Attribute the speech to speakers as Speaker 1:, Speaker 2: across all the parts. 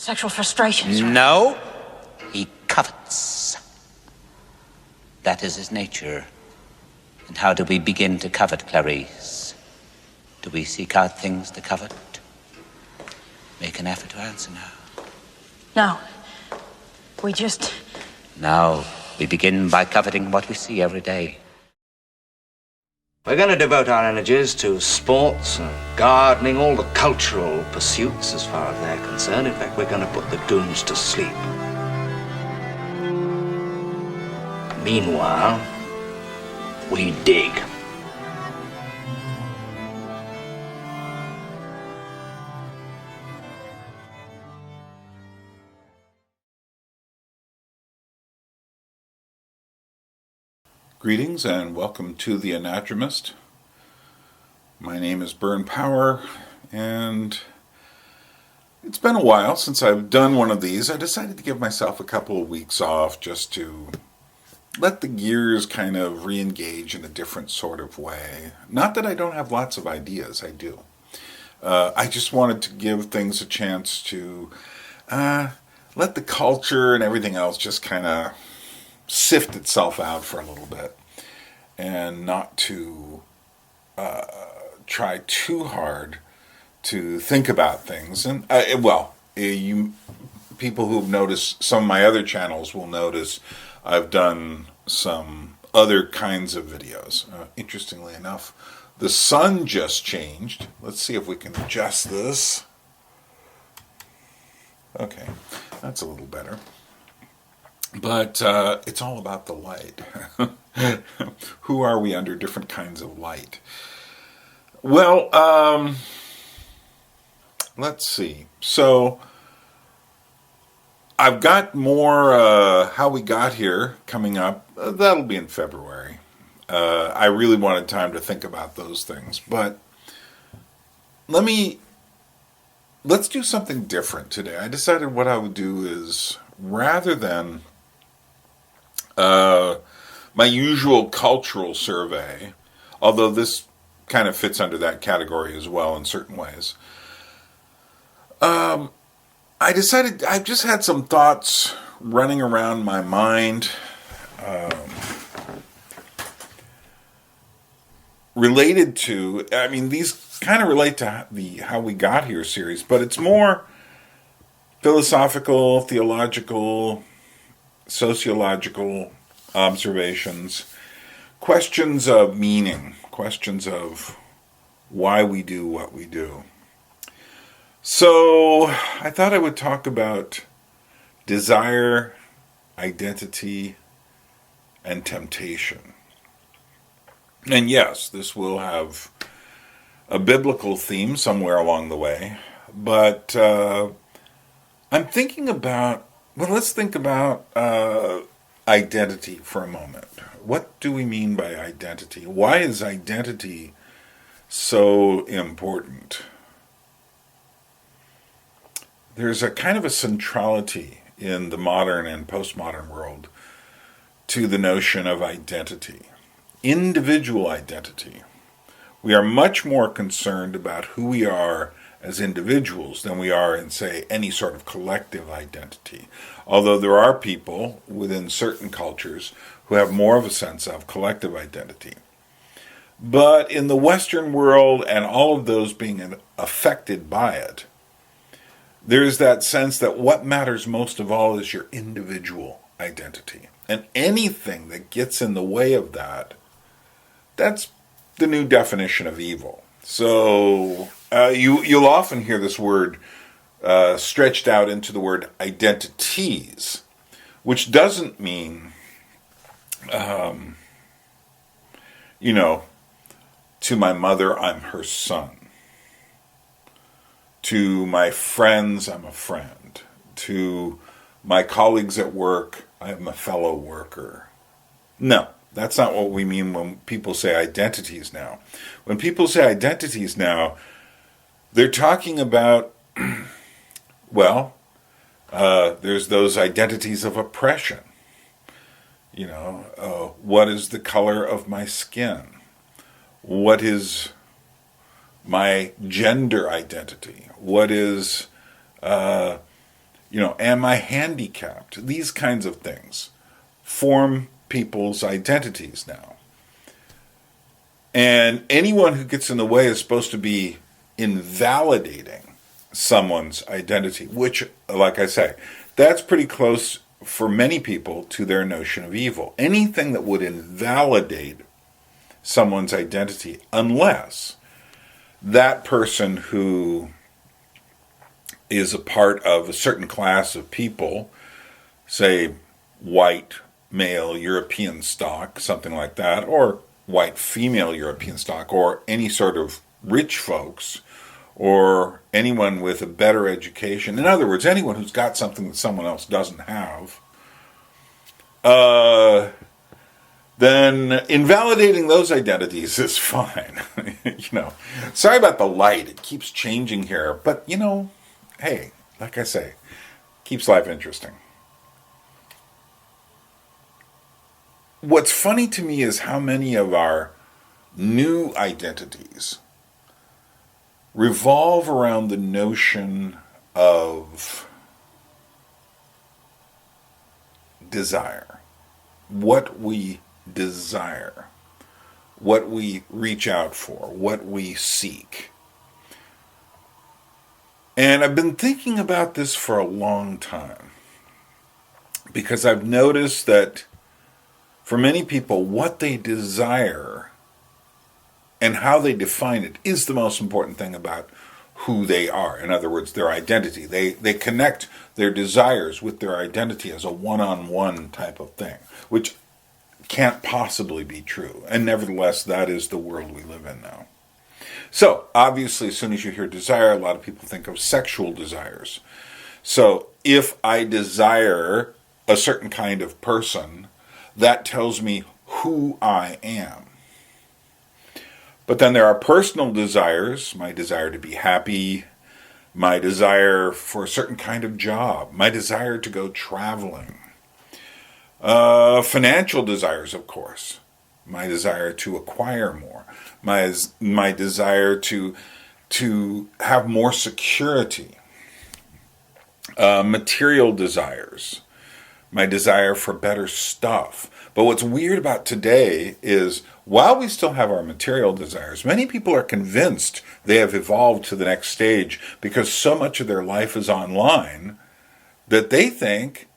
Speaker 1: Sexual frustrations.
Speaker 2: No, he covets. That is his nature. And how do we begin to covet, Clarice? Do we seek out things to covet? Make an effort to answer now.
Speaker 1: No. We just...
Speaker 2: Now, we begin by coveting what we see every day.
Speaker 3: We're going to devote our energies to sports and gardening, all the cultural pursuits as far as they're concerned. In fact, we're going to put the goons to sleep. Meanwhile, we dig.
Speaker 4: Greetings and welcome to the Anadromous. My name is Burn Power, and it's been a while since I've done one of these. I decided to give myself a couple of weeks off just to let the gears kind of re-engage in a different sort of way. Not that I don't have lots of ideas, I do. I just wanted to give things a chance to let the culture and everything else just kind of sift itself out for a little bit, and not to try too hard to think about things. And you people who've noticed some of my other channels will notice I've done some other kinds of videos. Interestingly enough, the sun just changed. Let's see if we can adjust this. Okay, that's a little better. But it's all about the light. Who are we under different kinds of light? Well, let's see. So I've got more How We Got Here coming up. That'll be in February. I really wanted time to think about those things. But let's do something different today. I decided what I would do is, rather than my usual cultural survey, although this kind of fits under that category as well in certain ways, I decided I've just had some thoughts running around my mind related to, these kind of relate to the How We Got Here series, but it's more philosophical, theological, sociological observations, questions of meaning, questions of why we do what we do. So I thought I would talk about desire, identity, and temptation. And yes, this will have a biblical theme somewhere along the way, but I'm thinking about, let's think about identity for a moment. What do we mean by identity? Why is identity so important? There's a kind of a centrality in the modern and postmodern world to the notion of identity. Individual identity. We are much more concerned about who we are as individuals than we are in, say, any sort of collective identity. Although there are people within certain cultures who have more of a sense of collective identity. But in the Western world, and all of those being affected by it, there's that sense that what matters most of all is your individual identity. And anything that gets in the way of that, that's the new definition of evil. So you'll often hear this word stretched out into the word identities, which doesn't mean, to my mother, I'm her son. To my friends, I'm a friend. To my colleagues at work, I'm a fellow worker. No, that's not what we mean when people say identities now. When people say identities now, they're talking about, there's those identities of oppression. What is the color of my skin? What is my gender identity? What is Am I handicapped? These kinds of things form people's identities now. And anyone who gets in the way is supposed to be invalidating someone's identity, which, like I say, that's pretty close for many people to their notion of evil. Anything that would invalidate someone's identity, unless that person who is a part of a certain class of people, say white male European stock, something like that, or white female European stock, or any sort of rich folks, or anyone with a better education. In other words, anyone who's got something that someone else doesn't have, then invalidating those identities is fine. Sorry about the light. It keeps changing here. But, hey, like I say, keeps life interesting. What's funny to me is how many of our new identities revolve around the notion of desire. What we desire. What we reach out for. What we seek. And I've been thinking about this for a long time, because I've noticed that for many people, what they desire and how they define it is the most important thing about who they are. In other words, their identity. They connect their desires with their identity as a one-on-one type of thing, which can't possibly be true. And nevertheless, that is the world we live in now. So, obviously, as soon as you hear desire, a lot of people think of sexual desires. So, if I desire a certain kind of person, that tells me who I am. But then there are personal desires, my desire to be happy, my desire for a certain kind of job, my desire to go traveling. Financial desires, of course. My desire to acquire more. My desire to have more security. Material desires. My desire for better stuff. But what's weird about today is, while we still have our material desires, many people are convinced they have evolved to the next stage because so much of their life is online that they think,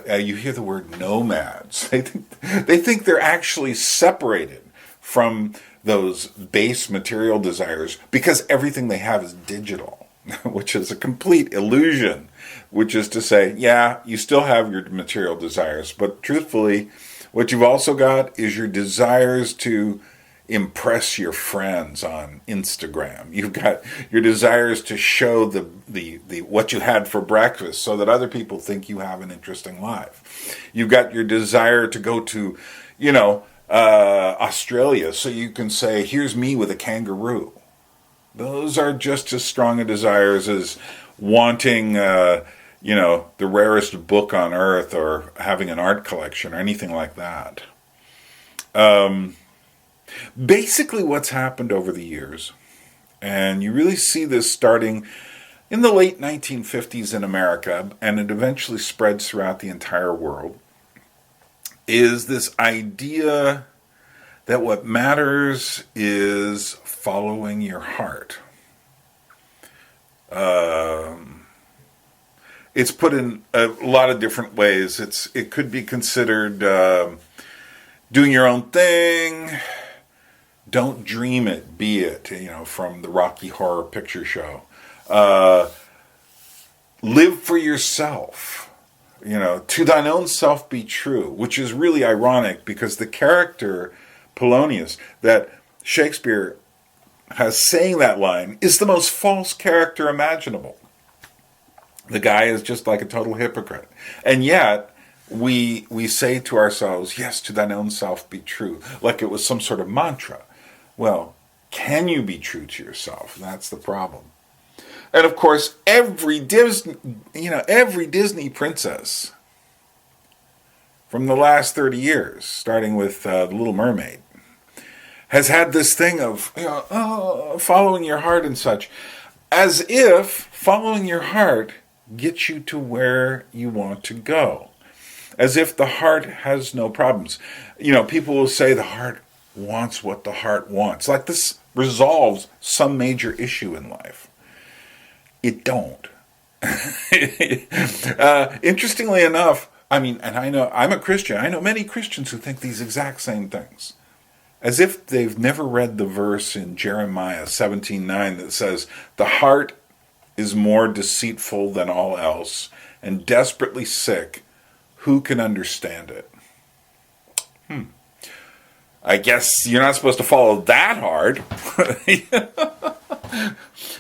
Speaker 4: you hear the word nomads, they think they're actually separated from those base material desires because everything they have is digital, which is a complete illusion, which is to say, yeah, you still have your material desires, but truthfully, what you've also got is your desires to impress your friends on Instagram. You've got your desires to show the what you had for breakfast so that other people think you have an interesting life. You've got your desire to go to, Australia so you can say, here's me with a kangaroo. Those are just as strong a desires as wanting, the rarest book on earth or having an art collection or anything like that. Basically what's happened over the years, and you really see this starting in the late 1950s in America, and it eventually spreads throughout the entire world, is this idea that what matters is following your heart. It's put in a lot of different ways. It could be considered doing your own thing. Don't dream it, be it, from the Rocky Horror Picture Show. Live for yourself. To thine own self be true, which is really ironic because the character Polonius that Shakespeare has saying that line is the most false character imaginable. The guy is just like a total hypocrite. And yet, we say to ourselves, yes, to thine own self be true, like it was some sort of mantra. Well, can you be true to yourself? That's the problem. And of course, every Disney princess from the last 30 years, starting with The Little Mermaid, has had this thing of, following your heart and such, as if following your heart get you to where you want to go. As if the heart has no problems. People will say the heart wants what the heart wants. Like this resolves some major issue in life. It don't. Interestingly enough, and I know I'm a Christian. I know many Christians who think these exact same things. As if they've never read the verse in Jeremiah 17:9 that says, "The heart is more deceitful than all else and desperately sick. Who can understand it?" I guess you're not supposed to follow that hard.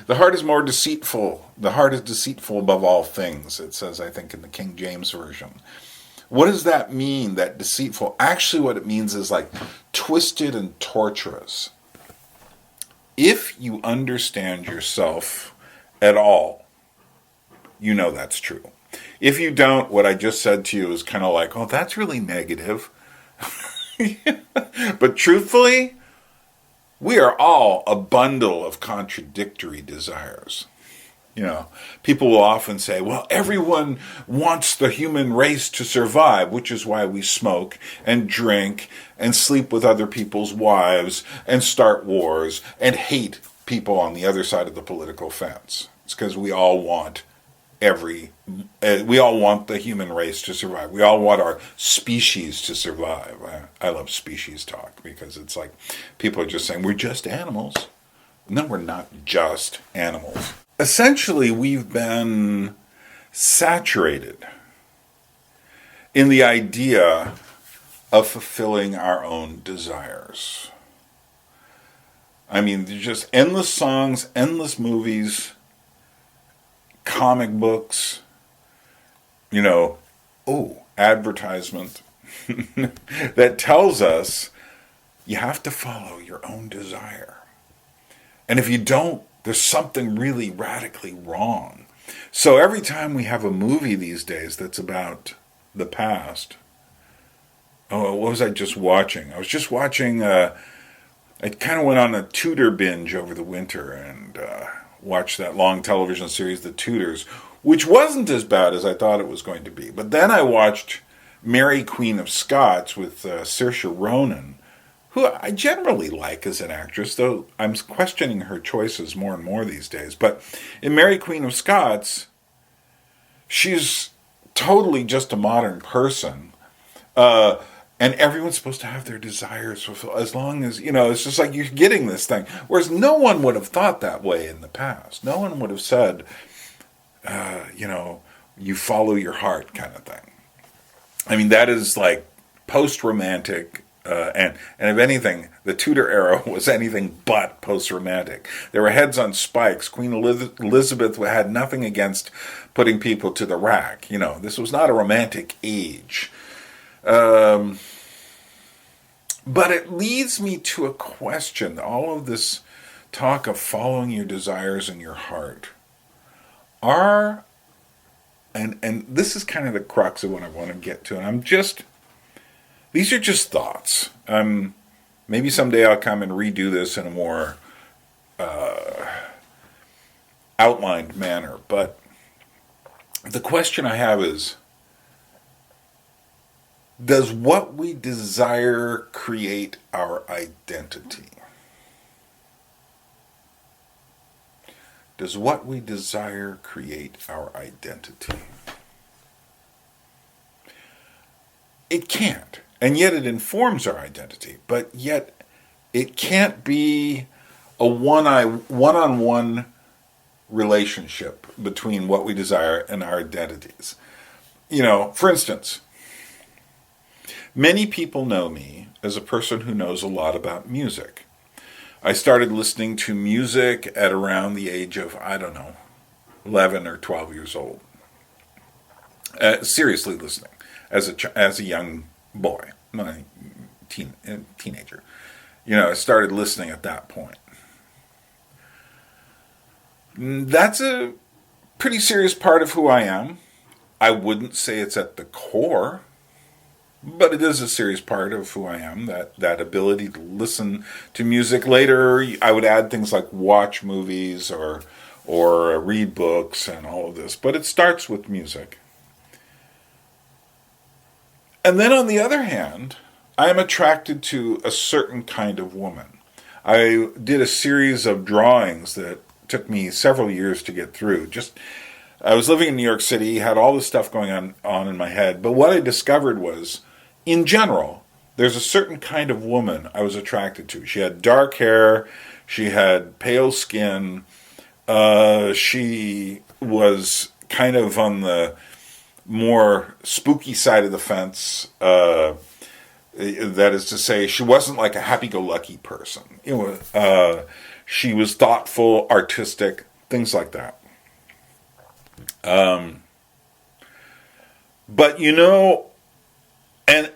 Speaker 4: The heart is more deceitful. The heart is deceitful above all things, it says, I think, in the King James Version. What does that mean, that deceitful? Actually, what it means is like twisted and torturous. If you understand yourself at all, you know that's true. If you don't, what I just said to you is kind of like, oh, that's really negative. But truthfully, we are all a bundle of contradictory desires. People will often say, well, everyone wants the human race to survive, which is why we smoke and drink and sleep with other people's wives and start wars and hate people on the other side of the political fence. It's because we all want the human race to survive. We all want our species to survive. I love species talk because it's like people are just saying we're just animals. No, we're not just animals. Essentially, we've been saturated in the idea of fulfilling our own desires. There's just endless songs, endless movies, comic books, advertisement that tells us you have to follow your own desire. And if you don't, there's something really radically wrong. So every time we have a movie these days that's about the past, what was I just watching? I was just watching, I kind of went on a Tudor binge over the winter and watched that long television series, The Tudors, which wasn't as bad as I thought it was going to be. But then I watched Mary, Queen of Scots with Saoirse Ronan, who I generally like as an actress, though I'm questioning her choices more and more these days. But in Mary, Queen of Scots, she's totally just a modern person. And everyone's supposed to have their desires fulfilled as long as, it's just like you're getting this thing. Whereas no one would have thought that way in the past. No one would have said, you follow your heart kind of thing. That is like post-romantic. And if anything, the Tudor era was anything but post-romantic. There were heads on spikes. Queen Elizabeth had nothing against putting people to the rack. This was not a romantic age. But it leads me to a question. All of this talk of following your desires in your heart and this is kind of the crux of what I want to get to. And these are just thoughts. Maybe someday I'll come and redo this in a more outlined manner. But the question I have is, does what we desire create our identity? Does what we desire create our identity? It can't. And yet it informs our identity. But yet it can't be a one-on-one relationship between what we desire and our identities. For instance, many people know me as a person who knows a lot about music. I started listening to music at around the age of, 11 or 12 years old. Seriously listening as a young boy, my teenager. I started listening at that point. That's a pretty serious part of who I am. I wouldn't say it's at the core, but it is a serious part of who I am, that ability to listen to music. Later, I would add things like watch movies or or read books and all of this, but it starts with music. And then on the other hand, I am attracted to a certain kind of woman. I did a series of drawings that took me several years to get through. I was living in New York City, had all this stuff going on in my head, but what I discovered was, in general, there's a certain kind of woman I was attracted to. She had dark hair, she had pale skin, she was kind of on the more spooky side of the fence. That is to say, she wasn't like a happy-go-lucky person. She was thoughtful, artistic, things like that. But and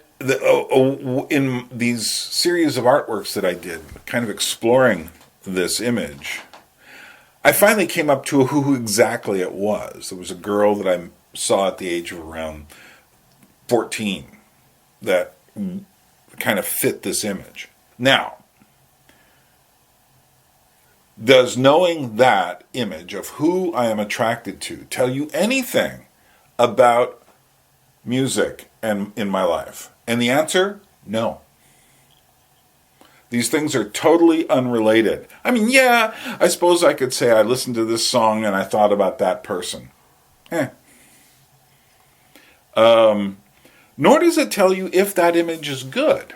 Speaker 4: in these series of artworks that I did, kind of exploring this image, I finally came up to who exactly it was. There was a girl that I saw at the age of around 14 that kind of fit this image. Now, does knowing that image of who I am attracted to tell you anything about music and in my life? And the answer, no. These things are totally unrelated. I mean, yeah, I suppose I could say I listened to this song and I thought about that person. Nor does it tell you if that image is good.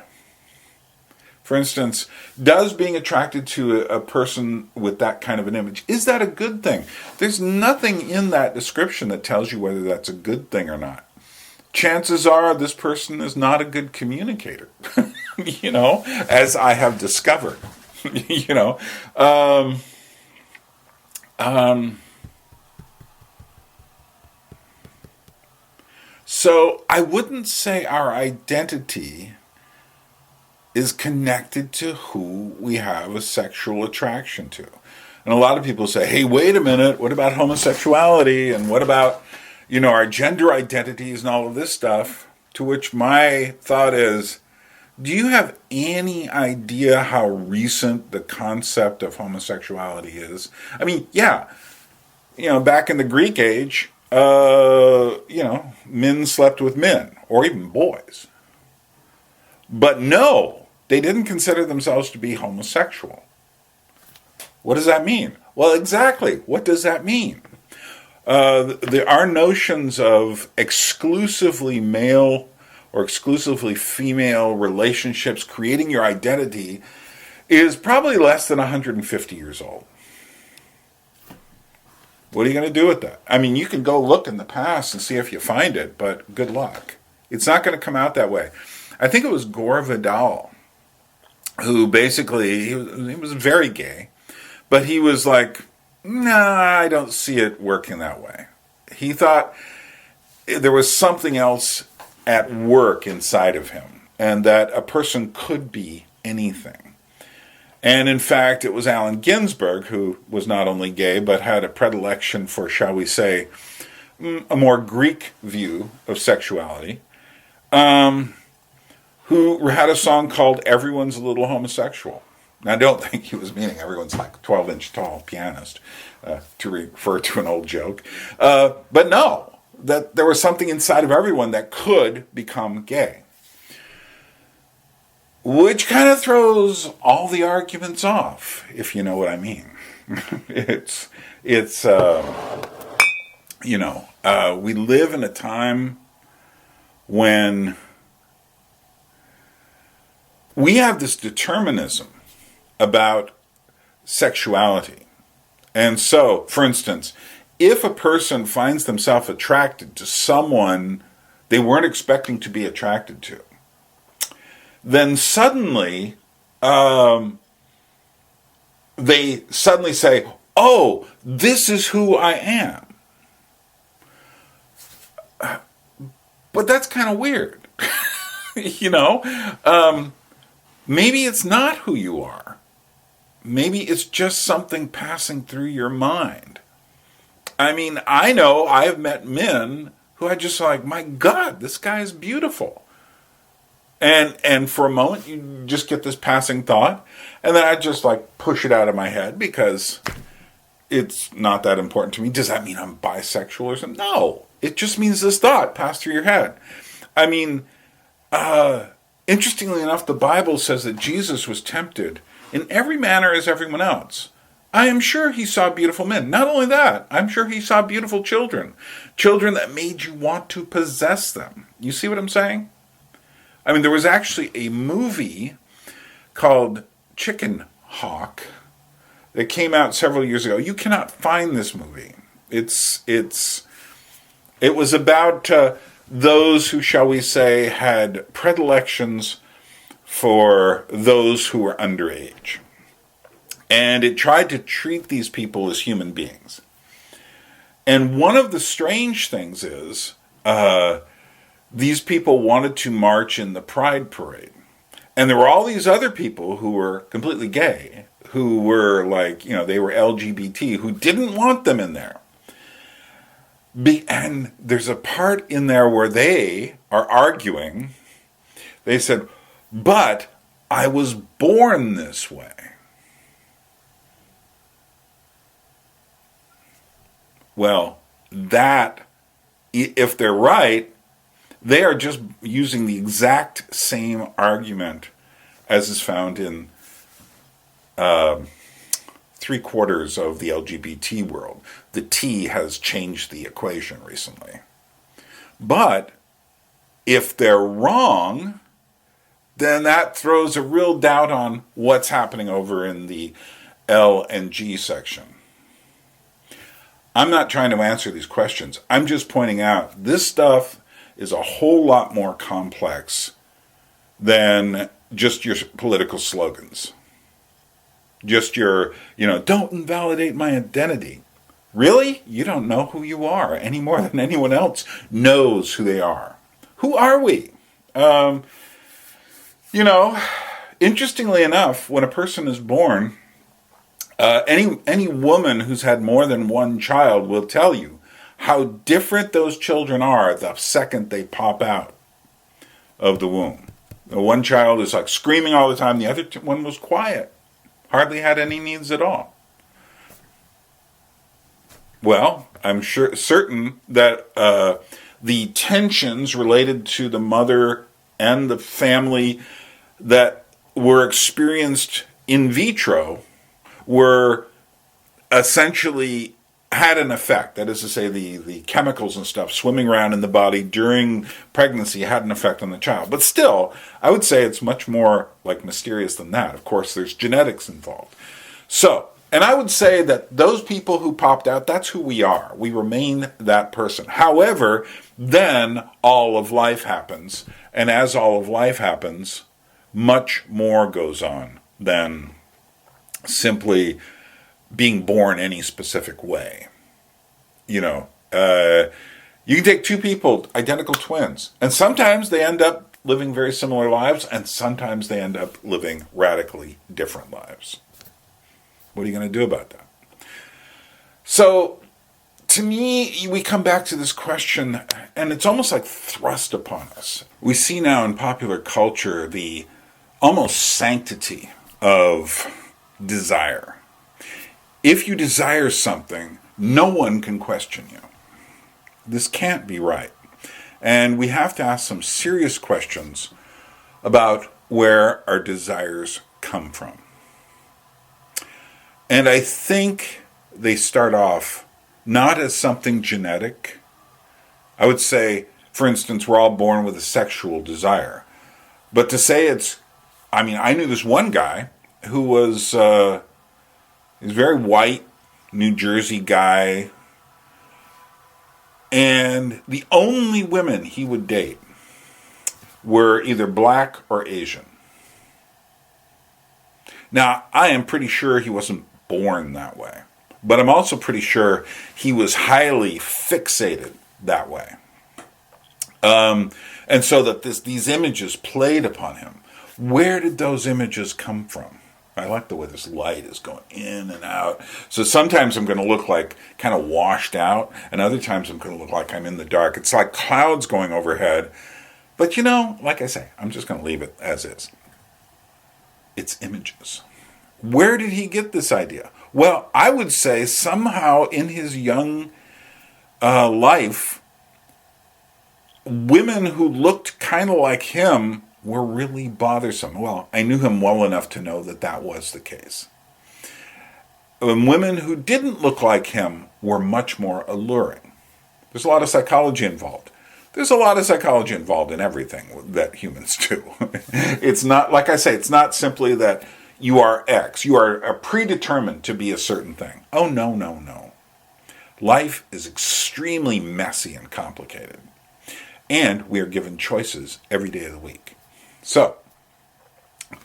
Speaker 4: For instance, does being attracted to a person with that kind of an image, is that a good thing? There's nothing in that description that tells you whether that's a good thing or not. Chances are this person is not a good communicator, as I have discovered, So I wouldn't say our identity is connected to who we have a sexual attraction to. And a lot of people say, hey, wait a minute, what about homosexuality? And what about, our gender identities and all of this stuff? To which my thought is, do you have any idea how recent the concept of homosexuality is? I mean, yeah, back in the Greek age, men slept with men, or even boys. But no, they didn't consider themselves to be homosexual. What does that mean? Well, exactly. What does that mean? Our notions of exclusively male or exclusively female relationships creating your identity is probably less than 150 years old. What are you going to do with that? I mean, you can go look in the past and see if you find it, but good luck. It's not going to come out that way. I think it was Gore Vidal, who basically, he was very gay, but he was like, nah, I don't see it working that way. He thought there was something else at work inside of him, and that a person could be anything. And in fact, it was Allen Ginsberg, who was not only gay, but had a predilection for, shall we say, a more Greek view of sexuality, who had a song called Everyone's a Little Homosexual. Now, I don't think he was meaning everyone's like a 12-inch tall pianist, to refer to an old joke. But no, that there was something inside of everyone that could become gay. Which kind of throws all the arguments off, if you know what I mean. We live in a time when we have this determinism about sexuality. And so, for instance, if a person finds themselves attracted to someone they weren't expecting to be attracted to, then suddenly they suddenly say, oh, this is who I am. But that's kind of weird. Maybe it's not who you are. Maybe it's just something passing through your mind. I mean, I know I've met men who I just like, my God, this guy is beautiful. And for a moment, you just get this passing thought, and then I just like push it out of my head because it's not that important to me. Does that mean I'm bisexual or something? No. It just means this thought passed through your head. I mean, interestingly enough, the Bible says that Jesus was tempted in every manner as everyone else. I am sure he saw beautiful men. Not only that, I'm sure he saw beautiful children. Children that made you want to possess them. You see what I'm saying? I mean, there was actually a movie called Chicken Hawk that came out several years ago. You cannot find this movie. It was about those who, shall we say, had predilections for those who were underage. And it tried to treat these people as human beings. And one of the strange things is, these people wanted to march in the Pride Parade. And there were all these other people who were completely gay, who were like, they were LGBT, who didn't want them in there. And there's a part in there where they are arguing. They said, but I was born this way. Well, that, if they're right, they are just using the exact same argument as is found in 3/4 of the LGBT world. The T has changed the equation recently. But if they're wrong, then that throws a real doubt on what's happening over in the L and G section. I'm not trying to answer these questions. I'm just pointing out this stuff is a whole lot more complex than just your political slogans. Just your, don't invalidate my identity. Really? You don't know who you are any more than anyone else knows who they are. Who are we? Interestingly enough, when a person is born, any woman who's had more than one child will tell you how different those children are the second they pop out of the womb. The one child is like screaming all the time. The other one was quiet. Hardly had any needs at all. Well, I'm certain that the tensions related to the mother and the family that were experienced in vitro were essentially had an effect. That is to say, the chemicals and stuff swimming around in the body during pregnancy had an effect on the child. But still, I would say it's much more like mysterious than that. Of course, there's genetics involved. So, and I would say that those people who popped out, that's who we are. We remain that person. However, then all of life happens. And as all of life happens, much more goes on than simply being born any specific way. You can take two people, identical twins, and sometimes they end up living very similar lives, and sometimes they end up living radically different lives. What are you going to do about that? So, to me, we come back to this question, and it's almost like thrust upon us. We see now in popular culture the almost sanctity of desire. If you desire something, no one can question you. This can't be right. And we have to ask some serious questions about where our desires come from. And I think they start off not as something genetic. I would say, for instance, we're all born with a sexual desire. But to say I knew this one guy who was he's very white, New Jersey guy, and the only women he would date were either black or Asian. Now, I am pretty sure he wasn't born that way, but I'm also pretty sure he was highly fixated that way. And so that these images played upon him. Where did those images come from? I like the way this light is going in and out. So sometimes I'm going to look like kind of washed out, and other times I'm going to look like I'm in the dark. It's like clouds going overhead. But like I say, I'm just going to leave it as is. It's images. Where did he get this idea? Well, I would say somehow in his young life, women who looked kind of like him were really bothersome. Well, I knew him well enough to know that that was the case. And women who didn't look like him were much more alluring. There's a lot of psychology involved. There's a lot of psychology involved in everything that humans do. It's not, like I say, it's not simply that you are X. You are predetermined to be a certain thing. Oh, no, no, no. Life is extremely messy and complicated. And we are given choices every day of the week. So,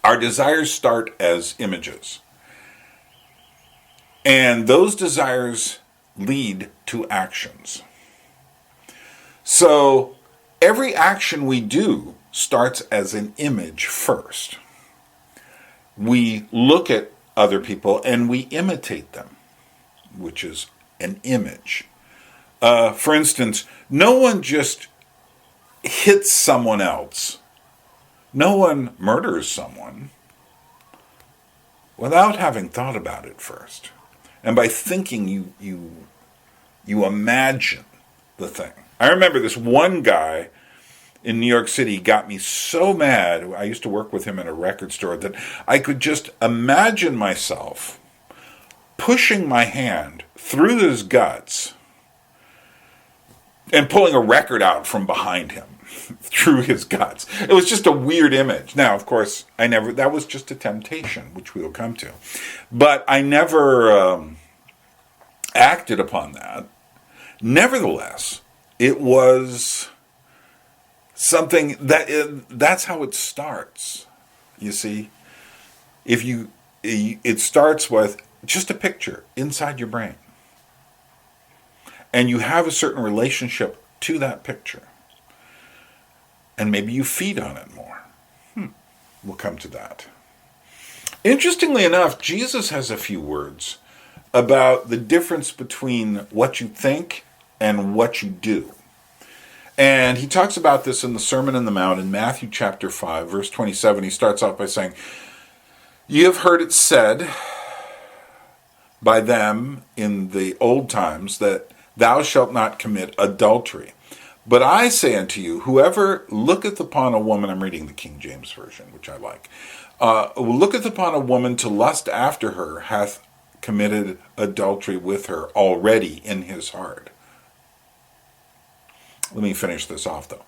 Speaker 4: our desires start as images. And those desires lead to actions. So, every action we do starts as an image first. We look at other people and we imitate them, which is an image. For instance, no one just hits someone else. No one murders someone without having thought about it first. And by thinking, you imagine the thing. I remember this one guy in New York City got me so mad. I used to work with him in a record store that I could just imagine myself pushing my hand through his guts and pulling a record out from behind him through his guts. It was just a weird image. Now, of course, that was just a temptation, which we will come to. But I never acted upon that. Nevertheless, it was something that's how it starts. You see, it starts with just a picture inside your brain. And you have a certain relationship to that picture. And maybe you feed on it more. We'll come to that. Interestingly enough, Jesus has a few words about the difference between what you think and what you do. And he talks about this in the Sermon on the Mount in Matthew chapter 5, verse 27. He starts off by saying, "You have heard it said by them in the old times that thou shalt not commit adultery. But I say unto you, whoever looketh upon a woman," I'm reading the King James Version, which I like, "looketh upon a woman to lust after her, hath committed adultery with her already in his heart." Let me finish this off, though.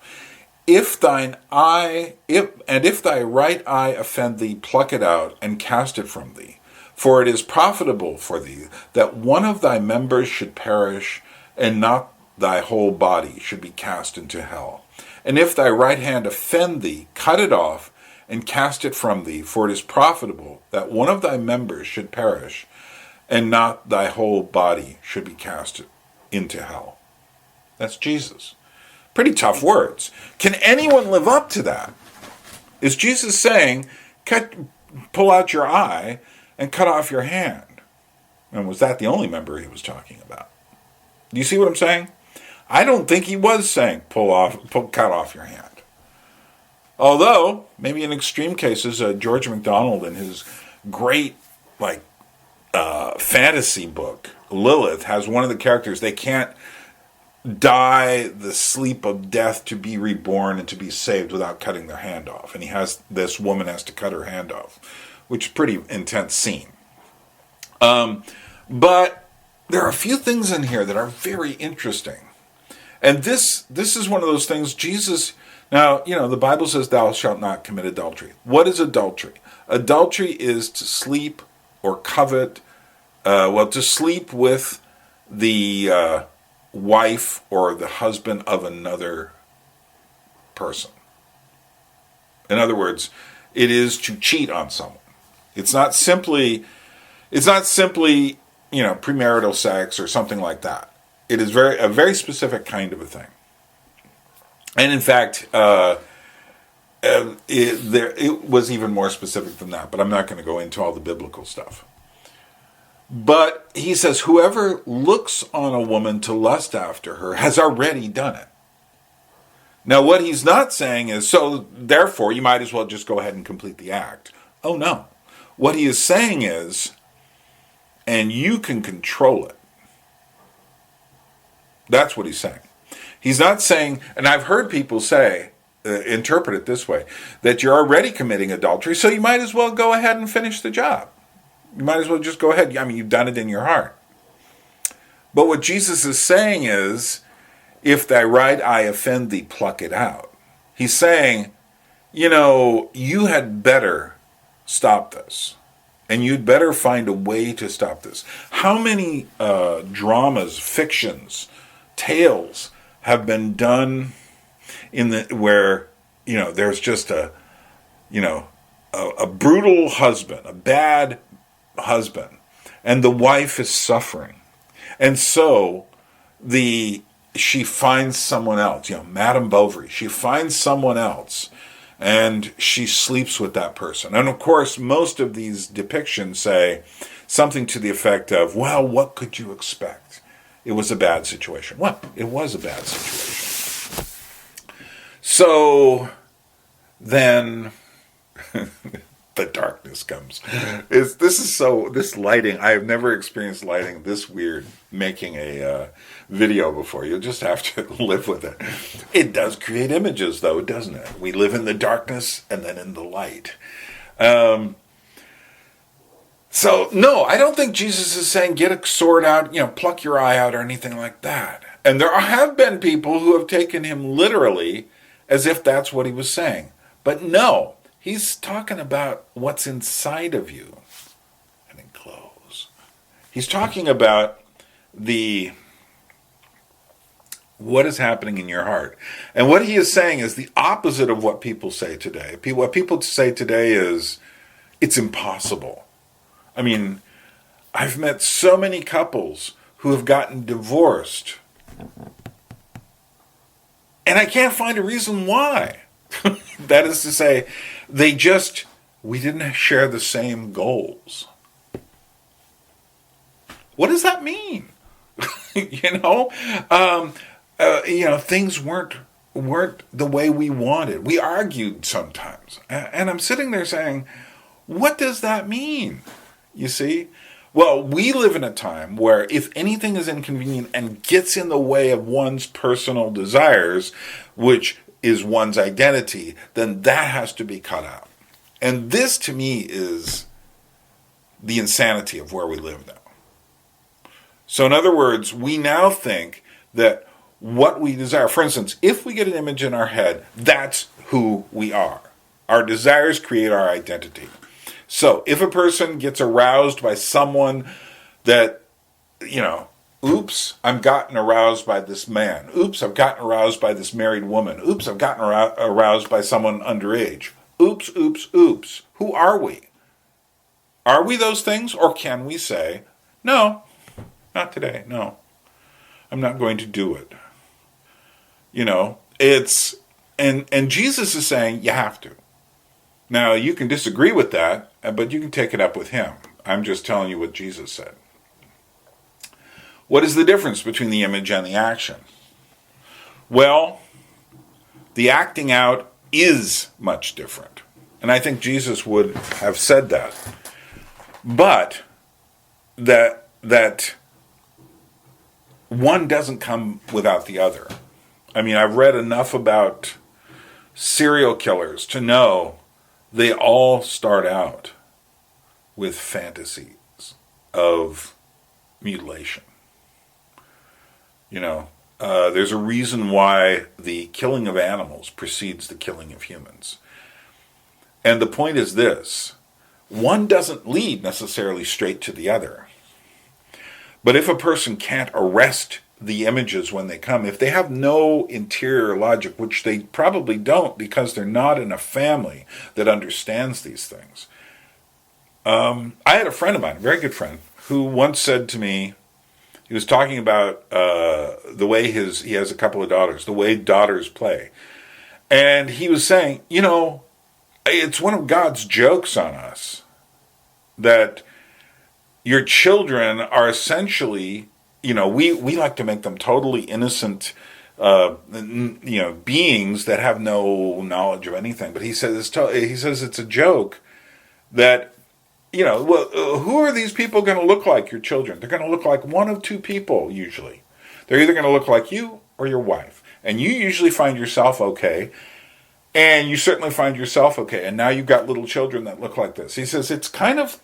Speaker 4: If thy right eye offend thee, pluck it out, and cast it from thee. For it is profitable for thee that one of thy members should perish, and not thy whole body should be cast into hell. And if thy right hand offend thee, cut it off, and cast it from thee. For it is profitable that one of thy members should perish, and not thy whole body should be cast into hell. That's Jesus. Pretty tough words. Can anyone live up to that? Is Jesus saying, pull out your eye and cut off your hand? And was that the only member he was talking about? Do you see what I'm saying? I don't think he was saying cut off your hand. Although, maybe in extreme cases, George MacDonald in his great fantasy book, Lilith, has one of the characters, they can't die the sleep of death to be reborn and to be saved without cutting their hand off. And this woman has to cut her hand off, which is a pretty intense scene. But there are a few things in here that are very interesting. And this is one of those things Jesus, now, the Bible says thou shalt not commit adultery. What is adultery? Adultery is to sleep or covet, to sleep with the wife or the husband of another person. In other words, it is to cheat on someone. It's not simply premarital sex or something like that. It is a very specific kind of a thing. And in fact, it was even more specific than that, but I'm not going to go into all the biblical stuff. But he says, whoever looks on a woman to lust after her has already done it. Now, what he's not saying is, so therefore, you might as well just go ahead and complete the act. Oh, no. What he is saying is, and you can control it. That's what he's saying. He's not saying, and I've heard people say, interpret it this way, that you're already committing adultery, so you might as well go ahead and finish the job. You might as well just go ahead. I mean, you've done it in your heart. But what Jesus is saying is, if thy right eye offend thee, pluck it out. He's saying, you had better stop this. And you'd better find a way to stop this. How many dramas, fictions, tales have been done where there's just a brutal husband, a bad husband, and the wife is suffering, and so she finds someone else, Madame Bovary. She finds someone else, and she sleeps with that person. And of course, most of these depictions say something to the effect of, well, what could you expect? It was a bad situation. Well, it was a bad situation. So then the darkness comes. This lighting, I have never experienced lighting this weird making a video before. You'll just have to live with it. It does create images, though, doesn't it? We live in the darkness and then in the light. So, no, I don't think Jesus is saying get a sword out, pluck your eye out or anything like that. And there have been people who have taken him literally as if that's what he was saying. But no, he's talking about what's inside of you. And in clothes. He's talking about what is happening in your heart. And what he is saying is the opposite of what people say today. What people say today is, it's impossible. I mean, I've met so many couples who have gotten divorced, and I can't find a reason why. That is to say, we didn't share the same goals. What does that mean? Things weren't the way we wanted. We argued sometimes, and I'm sitting there saying, what does that mean? You see? Well, we live in a time where if anything is inconvenient and gets in the way of one's personal desires, which is one's identity, then that has to be cut out. And this, to me, is the insanity of where we live now. So in other words, we now think that what we desire, for instance, if we get an image in our head, that's who we are. Our desires create our identity. So if a person gets aroused by someone that, oops, I've gotten aroused by this man. Oops, I've gotten aroused by this married woman. Oops, I've gotten aroused by someone underage. Oops, oops, oops. Who are we? Are we those things? Or can we say, no, not today. No, I'm not going to do it. And Jesus is saying you have to. Now, you can disagree with that, but you can take it up with him. I'm just telling you what Jesus said. What is the difference between the image and the action? Well, the acting out is much different. And I think Jesus would have said that. But that one doesn't come without the other. I mean, I've read enough about serial killers to know they all start out with fantasies of mutilation. There's a reason why the killing of animals precedes the killing of humans. And the point is this: one doesn't lead necessarily straight to the other. But if a person can't arrest the images when they come, if they have no interior logic, which they probably don't because they're not in a family that understands these things. I had a friend of mine, a very good friend, who once said to me, he was talking about the way he has a couple of daughters, the way daughters play. And he was saying, it's one of God's jokes on us that your children are essentially, we like to make them totally innocent, beings that have no knowledge of anything. But he says it's a joke that well, who are these people going to look like, your children? They're going to look like one of two people, usually. They're either going to look like you or your wife. And you usually find yourself okay. And you certainly find yourself okay. And now you've got little children that look like this. He says it's kind of,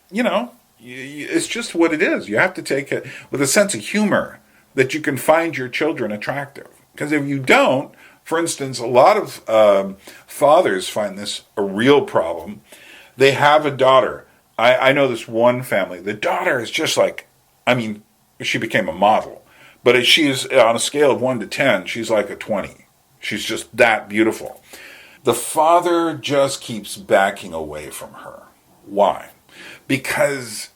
Speaker 4: it's just what it is. You have to take it with a sense of humor that you can find your children attractive. Because if you don't, for instance, a lot of fathers find this a real problem. They have a daughter. I know this one family. The daughter is just like, she became a model. But she is, on a scale of 1 to 10, she's like a 20. She's just that beautiful. The father just keeps backing away from her. Why? Because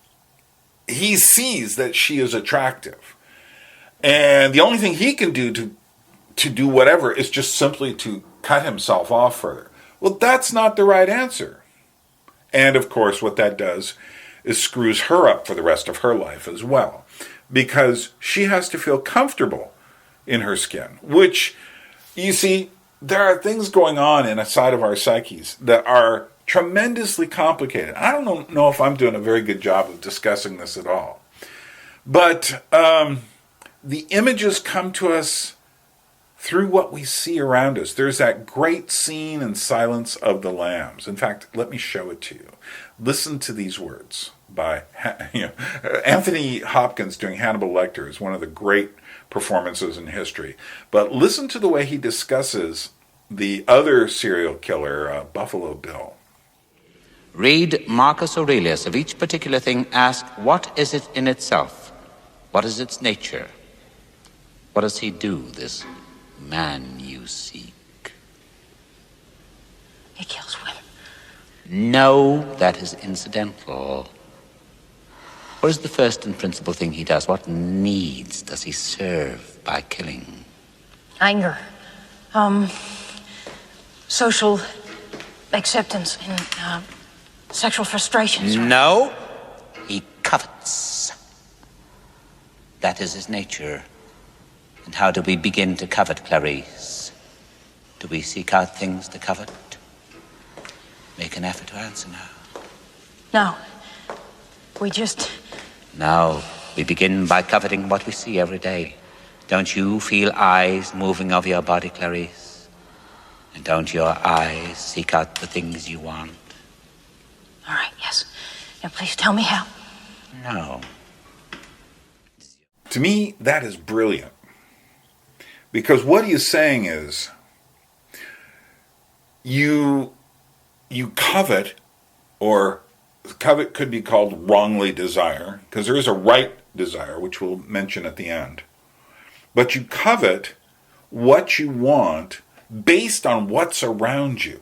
Speaker 4: he sees that she is attractive. And the only thing he can do to do whatever is just simply to cut himself off further. Well, that's not the right answer. And of course, what that does is screws her up for the rest of her life as well. Because she has to feel comfortable in her skin. Which, you see, there are things going on inside of our psyches that are tremendously complicated. I don't know if I'm doing a very good job of discussing this at all. But the images come to us through what we see around us. There's that great scene in Silence of the Lambs. In fact, let me show it to you. Listen to these words by Anthony Hopkins doing Hannibal Lecter is one of the great performances in history. But listen to the way he discusses the other serial killer, Buffalo Bill.
Speaker 2: Read Marcus Aurelius. Of each particular thing, ask, what is it in itself? What is its nature? What does he do, this man you seek?
Speaker 1: He kills women.
Speaker 2: No, that is incidental. What is the first and principal thing he does? What needs does he serve by killing?
Speaker 1: Anger. Social acceptance and sexual frustrations.
Speaker 2: No, he covets. That is his nature. And how do we begin to covet, Clarice? Do we seek out things to covet? Make an effort to answer now.
Speaker 1: No. We just...
Speaker 2: Now, we begin by coveting what we see every day. Don't you feel eyes moving over your body, Clarice? And don't your eyes seek out the things you want?
Speaker 1: All right, yes. Now, please tell me how.
Speaker 2: No.
Speaker 4: To me, that is brilliant. Because what he is saying is, you covet, or covet could be called wrongly desire, because there is a right desire, which we'll mention at the end. But you covet what you want based on what's around you.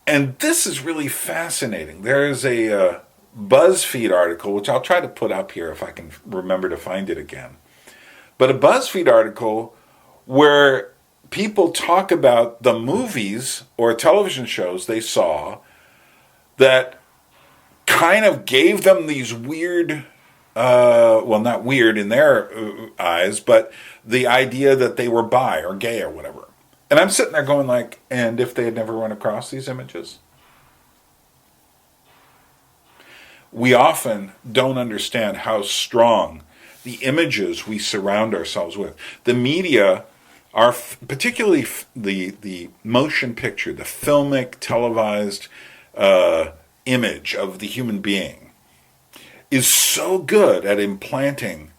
Speaker 4: And this is really fascinating. There is a BuzzFeed article, which I'll try to put up here if I can remember to find it again. But a BuzzFeed article where people talk about the movies or television shows they saw that kind of gave them these weird, well, not weird in their eyes, but the idea that they were bi or gay or whatever. And I'm sitting there going like, and if they had never run across these images? We often don't understand how strong the images we surround ourselves with. The media are, particularly the motion picture, the filmic, televised image of the human being, is so good at implanting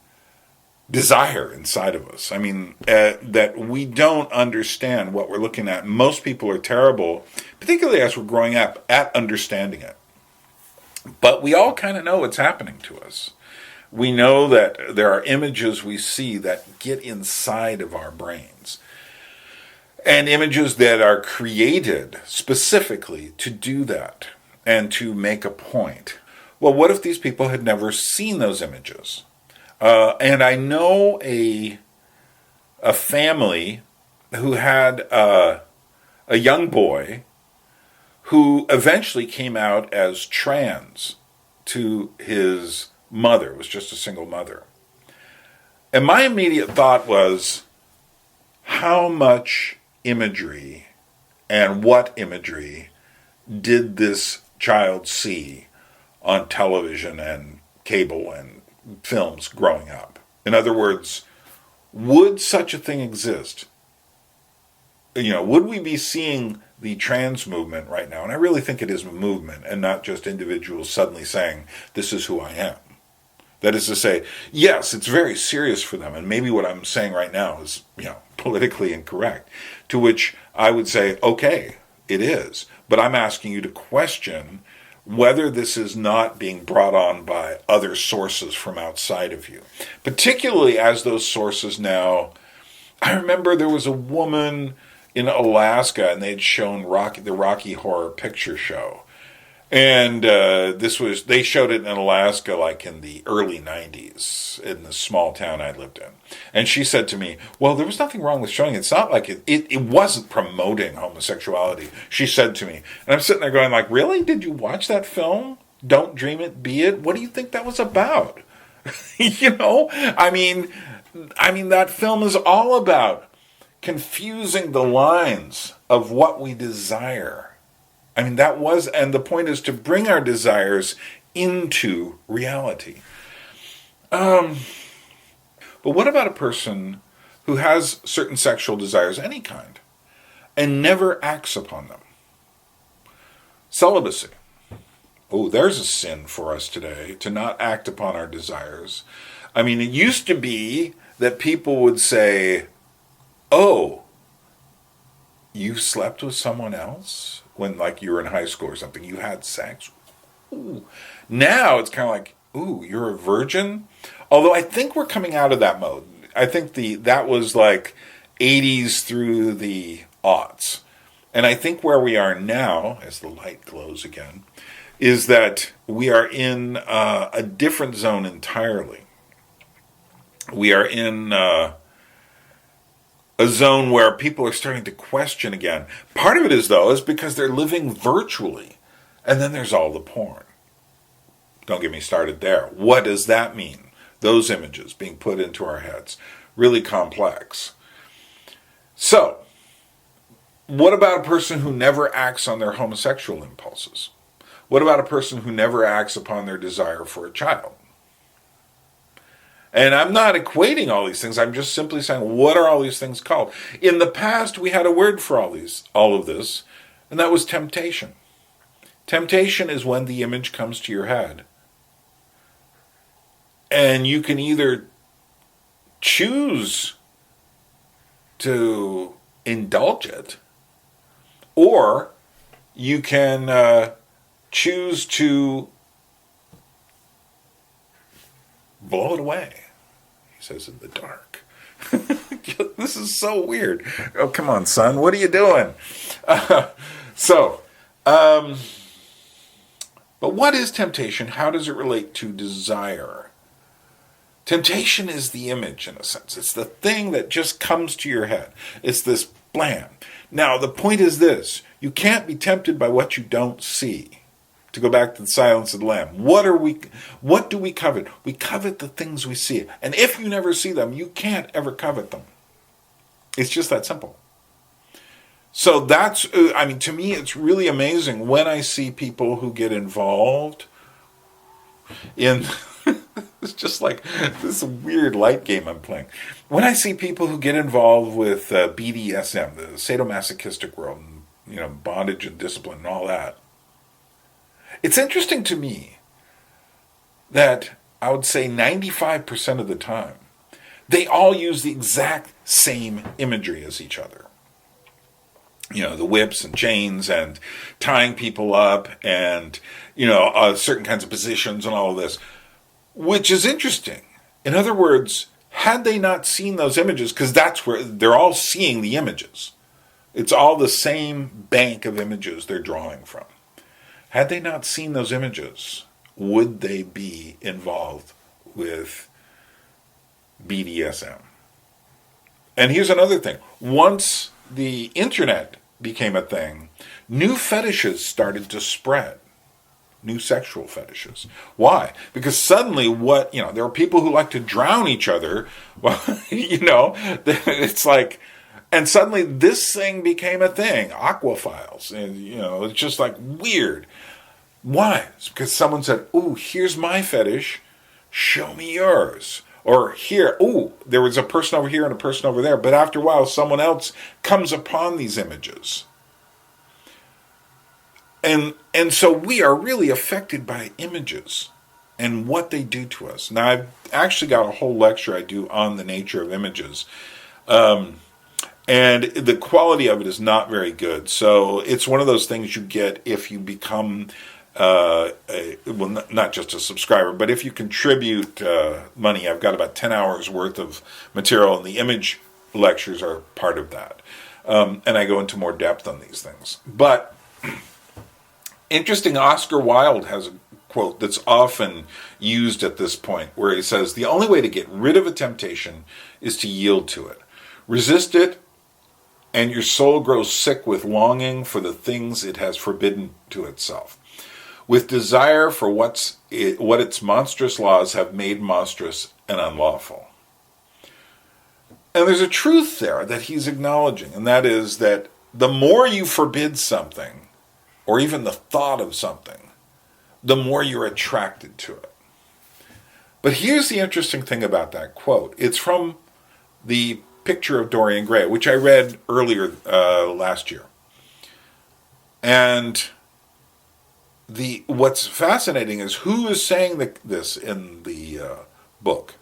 Speaker 4: desire inside of us. I mean, that we don't understand what we're looking at. Most people are terrible, particularly as we're growing up, at understanding it. But we all kind of know what's happening to us. We know that there are images we see that get inside of our brains. And images that are created specifically to do that and to make a point. Well, what if these people had never seen those images? And I know a family who had a young boy who eventually came out as trans to his mother. It was just a single mother. And my immediate thought was, how much imagery and what imagery did this child see on television and cable and films growing up. In other words, would such a thing exist? Would we be seeing the trans movement right now? And I really think it is a movement and not just individuals suddenly saying, this is who I am. That is to say, yes, it's very serious for them. And maybe what I'm saying right now is, politically incorrect. To which I would say, okay, it is. But I'm asking you to question whether this is not being brought on by other sources from outside of you. Particularly as those sources now, I remember there was a woman in Alaska and they'd shown the Rocky Horror Picture Show. And they showed it in Alaska like in the early 90s in the small town I lived in. And she said to me, well, there was nothing wrong with showing it. It's not like it wasn't promoting homosexuality, she said to me. And I'm sitting there going like, really? Did you watch that film? Don't Dream It, Be It? What do you think that was about? I mean, that film is all about confusing the lines of what we desire. And the point is to bring our desires into reality. But what about a person who has certain sexual desires, any kind, and never acts upon them? Celibacy. Oh, there's a sin for us today, to not act upon our desires. It used to be that people would say, oh, you slept with someone else? When you were in high school or something, you had sex. Ooh. Now it's kind of like, ooh, you're a virgin? Although I think we're coming out of that mode. I think that was like 80s through the aughts. And I think where we are now, as the light glows again, is that we are in a different zone entirely. We are in a zone where people are starting to question again. Part of it is because they're living virtually. And then there's all the porn. Don't get me started there. What does that mean? Those images being put into our heads. Really complex. So, what about a person who never acts on their homosexual impulses? What about a person who never acts upon their desire for a child? And I'm not equating all these things. I'm just simply saying, what are all these things called? In the past, we had a word for all of this, and that was temptation. Temptation is when the image comes to your head. And you can either choose to indulge it, or you can choose to blow it away, he says, in the dark. This is so weird. Oh, come on, son. What are you doing? But what is temptation? How does it relate to desire? Temptation is the image, in a sense. It's the thing that just comes to your head. It's this blam. Now, the point is this. You can't be tempted by what you don't see. To go back to the Silence of the Lamb. What do we covet? We covet the things we see. And if you never see them, you can't ever covet them. It's just that simple. So that's, to me, it's really amazing when I see people who get involved in, it's just like this weird light game I'm playing. When I see people who get involved with BDSM, the sadomasochistic world, and, bondage and discipline and all that, it's interesting to me that I would say 95% of the time, they all use the exact same imagery as each other. The whips and chains and tying people up and, certain kinds of positions and all of this, which is interesting. In other words, had they not seen those images, because that's where they're all seeing the images. It's all the same bank of images they're drawing from. Had they not seen those images, would they be involved with BDSM? And here's another thing. Once the internet became a thing, new fetishes started to spread. New sexual fetishes. Why? Because suddenly there are people who like to drown each other. Well, it's like, and suddenly this thing became a thing. Aquaphiles. And, it's just like weird. Why? It's because someone said, ooh, here's my fetish, show me yours. Or here, ooh, there was a person over here and a person over there. But after a while, someone else comes upon these images. And so we are really affected by images and what they do to us. Now, I've actually got a whole lecture I do on the nature of images. And the quality of it is not very good. So it's one of those things you get if you become, not just a subscriber, but if you contribute money. I've got about 10 hours worth of material, and the image lectures are part of that. And I go into more depth on these things. But interesting, Oscar Wilde has a quote that's often used at this point, where he says, the only way to get rid of a temptation is to yield to it. Resist it, and your soul grows sick with longing for the things it has forbidden to itself, with desire for what its monstrous laws have made monstrous and unlawful. And there's a truth there that he's acknowledging, and that is that the more you forbid something, or even the thought of something, the more you're attracted to it. But here's the interesting thing about that quote. It's from the Picture of Dorian Gray, which I read earlier last year. And what's fascinating is who is saying this in the book.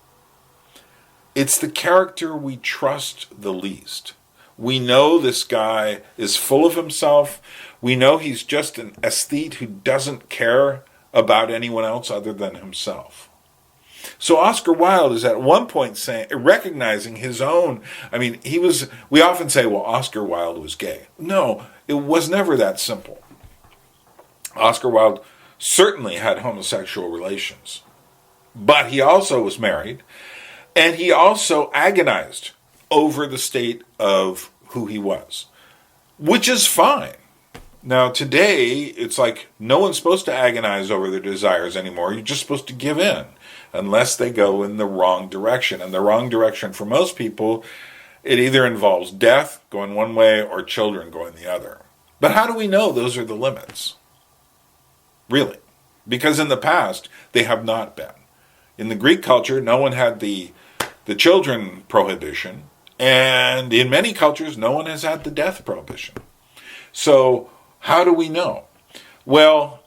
Speaker 4: It's the character we trust the least. We know this guy is full of himself. We know he's just an aesthete who doesn't care about anyone else other than himself. So Oscar Wilde is at one point recognizing his own. I mean, we often say, well, Oscar Wilde was gay. No, it was never that simple. Oscar Wilde certainly had homosexual relations, but he also was married, and he also agonized over the state of who he was, which is fine. Now, today, it's like no one's supposed to agonize over their desires anymore. You're just supposed to give in, unless they go in the wrong direction. And the wrong direction for most people, it either involves death going one way or children going the other. But how do we know those are the limits? Really? Because in the past, they have not been. In the Greek culture, no one had the children prohibition. And in many cultures, no one has had the death prohibition. So how do we know? Well,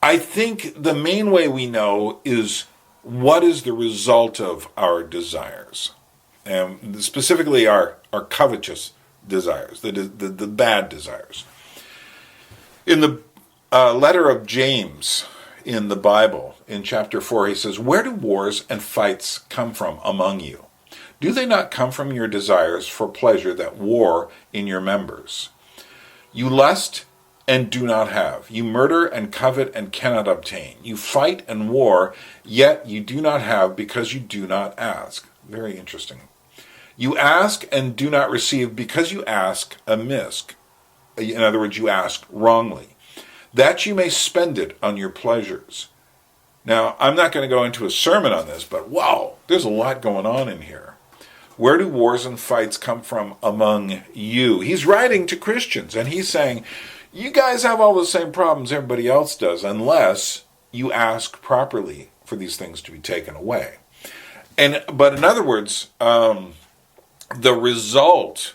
Speaker 4: I think the main way we know is what is the result of our desires, and specifically our covetous desires, the bad desires. In the letter of James in the Bible, in chapter 4, he says, "Where do wars and fights come from among you? Do they not come from your desires for pleasure that war in your members? You lust and do not have. You murder and covet and cannot obtain. You fight and war, yet you do not have because you do not ask." Very interesting. You ask and do not receive because you ask amiss. In other words, you ask wrongly, that you may spend it on your pleasures. Now, I'm not going to go into a sermon on this, but wow, there's a lot going on in here. Where do wars and fights come from among you? He's writing to Christians, and he's saying, you guys have all the same problems everybody else does, unless you ask properly for these things to be taken away. But in other words, the result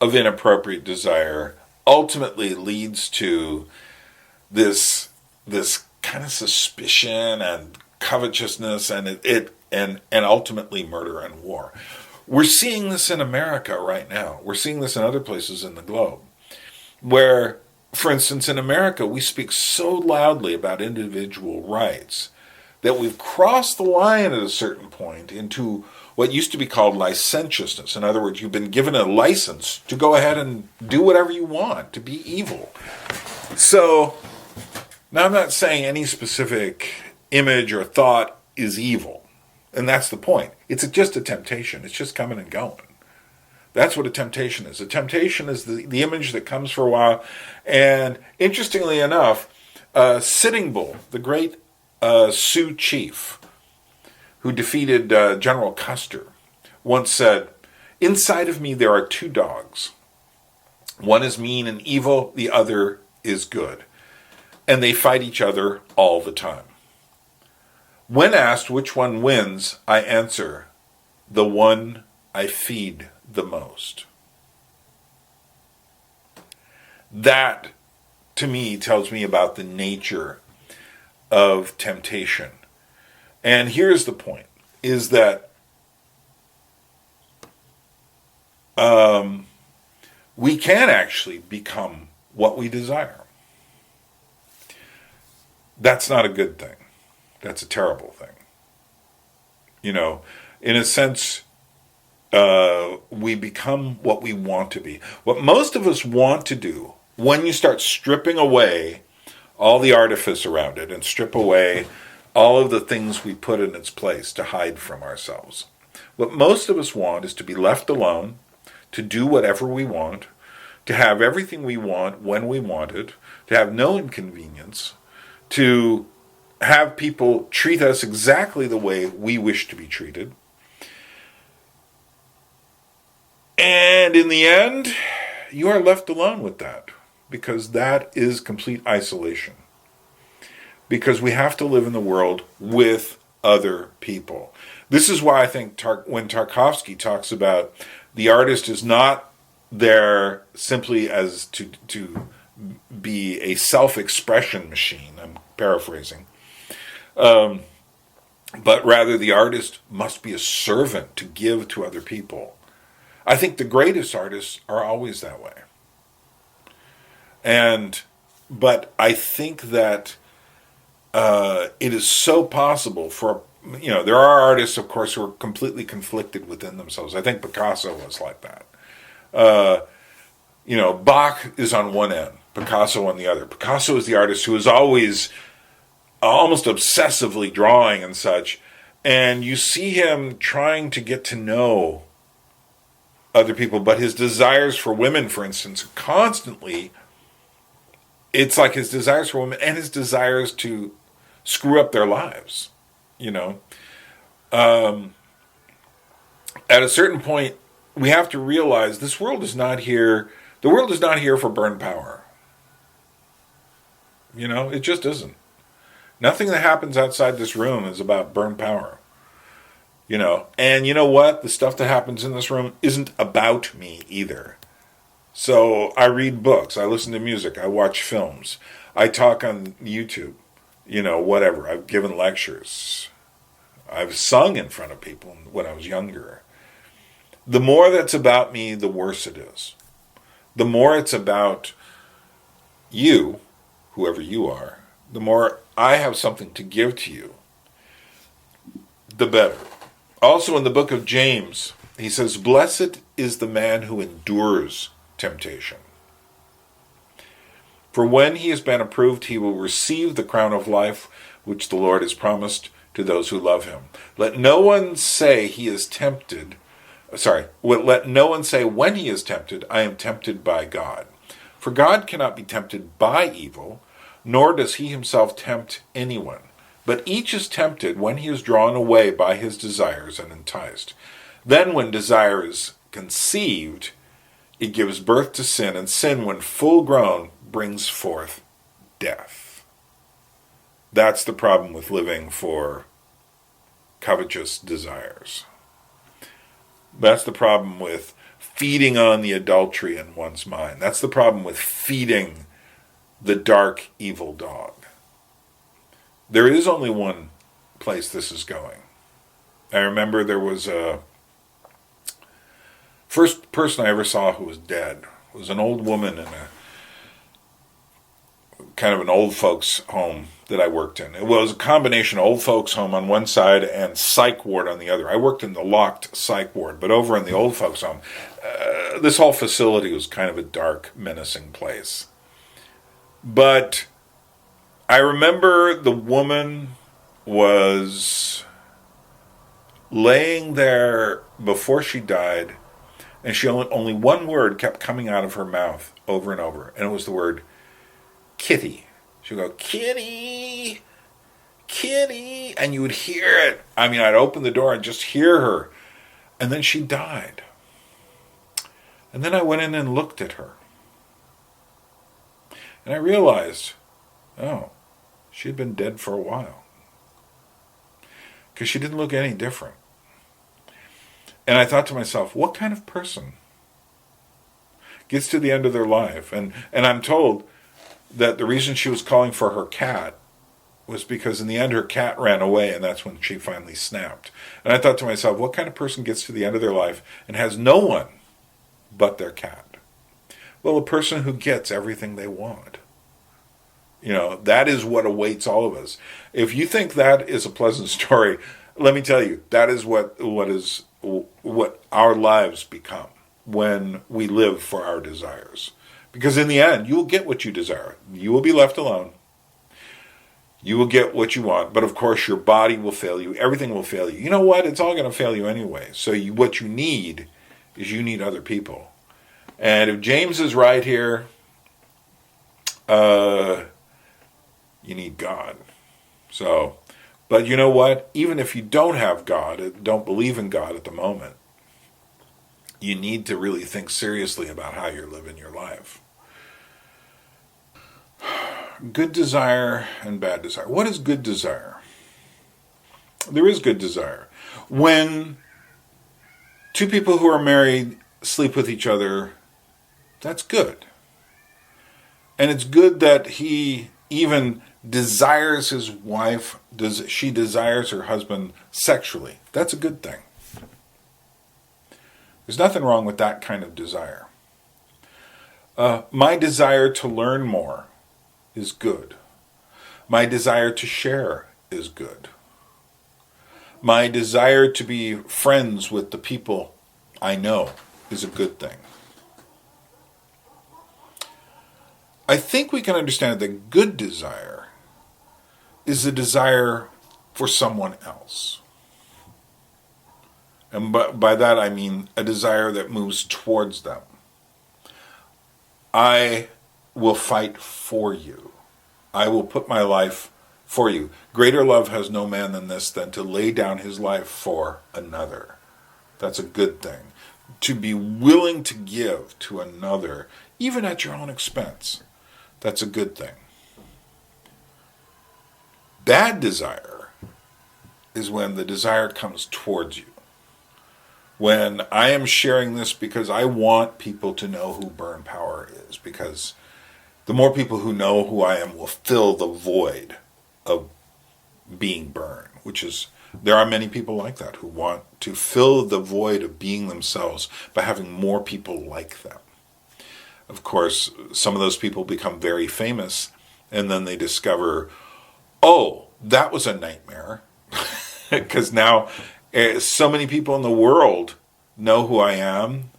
Speaker 4: of inappropriate desire ultimately leads to this kind of suspicion and covetousness, and ultimately murder and war. We're seeing this in America right now. We're seeing this in other places in the globe, where, for instance, in America, we speak so loudly about individual rights that we've crossed the line at a certain point into what used to be called licentiousness. In other words, you've been given a license to go ahead and do whatever you want, to be evil. So, now I'm not saying any specific image or thought is evil. And that's the point. It's just a temptation. It's just coming and going. That's what a temptation is. A temptation is the image that comes for a while. And interestingly enough, Sitting Bull, the great Sioux chief who defeated General Custer, once said, "Inside of me there are two dogs. One is mean and evil, the other is good. and they fight each other all the time. When asked which one wins, I answer, the one I feed the most. That, to me, tells me about the nature of temptation. And here's the point, is that we can actually become what we desire. That's not a good thing. That's a terrible thing. You know, in a sense, we become what we want to be. What most of us want to do, when you start stripping away all the artifice around it and strip away all of the things we put in its place to hide from ourselves, what most of us want is to be left alone, to do whatever we want, to have everything we want when we want it, to have no inconvenience, to have people treat us exactly the way we wish to be treated. And in the end, you are left alone with that, because that is complete isolation. Because we have to live in the world with other people. This is why I think when Tarkovsky talks about the artist is not there simply as to be a self-expression machine, I'm paraphrasing, but rather the artist must be a servant to give to other people. I think the greatest artists are always that way. But I think that it is so possible for, there are artists, of course, who are completely conflicted within themselves. I think Picasso was like that. Bach is on one end, Picasso on the other. Picasso is the artist who is always almost obsessively drawing and such, and you see him trying to get to know other people, but his desires for women, for instance, constantly, it's like his desires for women and his desires to screw up their lives, At a certain point, we have to realize the world is not here for burn power. It just isn't. Nothing that happens outside this room is about burn power. And you know what? The stuff that happens in this room isn't about me either. So I read books, I listen to music, I watch films, I talk on YouTube, whatever. I've given lectures. I've sung in front of people when I was younger. The more that's about me, the worse it is. The more it's about you, whoever you are, the more I have something to give to you, the better. Also in the book of James, he says, "Blessed is the man who endures temptation. For when he has been approved, he will receive the crown of life which the Lord has promised to those who love him. Let no one say let no one say when he is tempted, I am tempted by God. For God cannot be tempted by evil, nor does he himself tempt anyone. But each is tempted when he is drawn away by his desires and enticed. Then when desire is conceived, it gives birth to sin, and sin, when full grown, brings forth death." That's the problem with living for covetous desires. That's the problem with feeding on the adultery in one's mind. That's the problem with feeding the dark, evil dog. There is only one place this is going. I remember there was a first person I ever saw who was dead. It was an old woman in a kind of an old folks home that I worked in. It was a combination of old folks home on one side and psych ward on the other. I worked in the locked psych ward, but over in the old folks home, this whole facility was kind of a dark, menacing place. But I remember the woman was laying there before she died, and she only one word kept coming out of her mouth over and over, and it was the word kitty. She would go, "Kitty, kitty," and you would hear it. I mean, I'd open the door and just hear her, and then she died. And then I went in and looked at her, and I realized, Oh, she had been dead for a while. Because she didn't look any different. And I thought to myself, what kind of person gets to the end of their life? And I'm told that the reason she was calling for her cat was because in the end her cat ran away, and that's when she finally snapped. And I thought to myself, what kind of person gets to the end of their life and has no one but their cat? Well, a person who gets everything they want. You know, that is what awaits all of us. If you think that is a pleasant story, let me tell you, that is what our lives become when we live for our desires. Because in the end, you will get what you desire. You will be left alone. You will get what you want, but of course your body will fail you. Everything will fail you. You know what? It's all going to fail you anyway. So what you need is you need other people. And if James is right here, you need God. So, but you know what? Even if you don't have God, don't believe in God at the moment, you need to really think seriously about how you're living your life. Good desire and bad desire. What is good desire? There is good desire. When two people who are married sleep with each other, that's good. And it's good that he even desires his wife, she desires her husband sexually. That's a good thing. There's nothing wrong with that kind of desire. My desire to learn more is good. My desire to share is good. My desire to be friends with the people I know is a good thing. I think we can understand that good desire is a desire for someone else. And by that I mean a desire that moves towards them. I will fight for you. I will put my life for you. Greater love has no man than this, than to lay down his life for another. That's a good thing. To be willing to give to another, even at your own expense, that's a good thing. Bad desire is when the desire comes towards you. When I am sharing this because I want people to know who Burn Power is, because the more people who know who I am will fill the void of being Burn, which is, there are many people like that who want to fill the void of being themselves by having more people like them. Of course, some of those people become very famous, and then they discover, oh, that was a nightmare. Because now so many people in the world know who I am,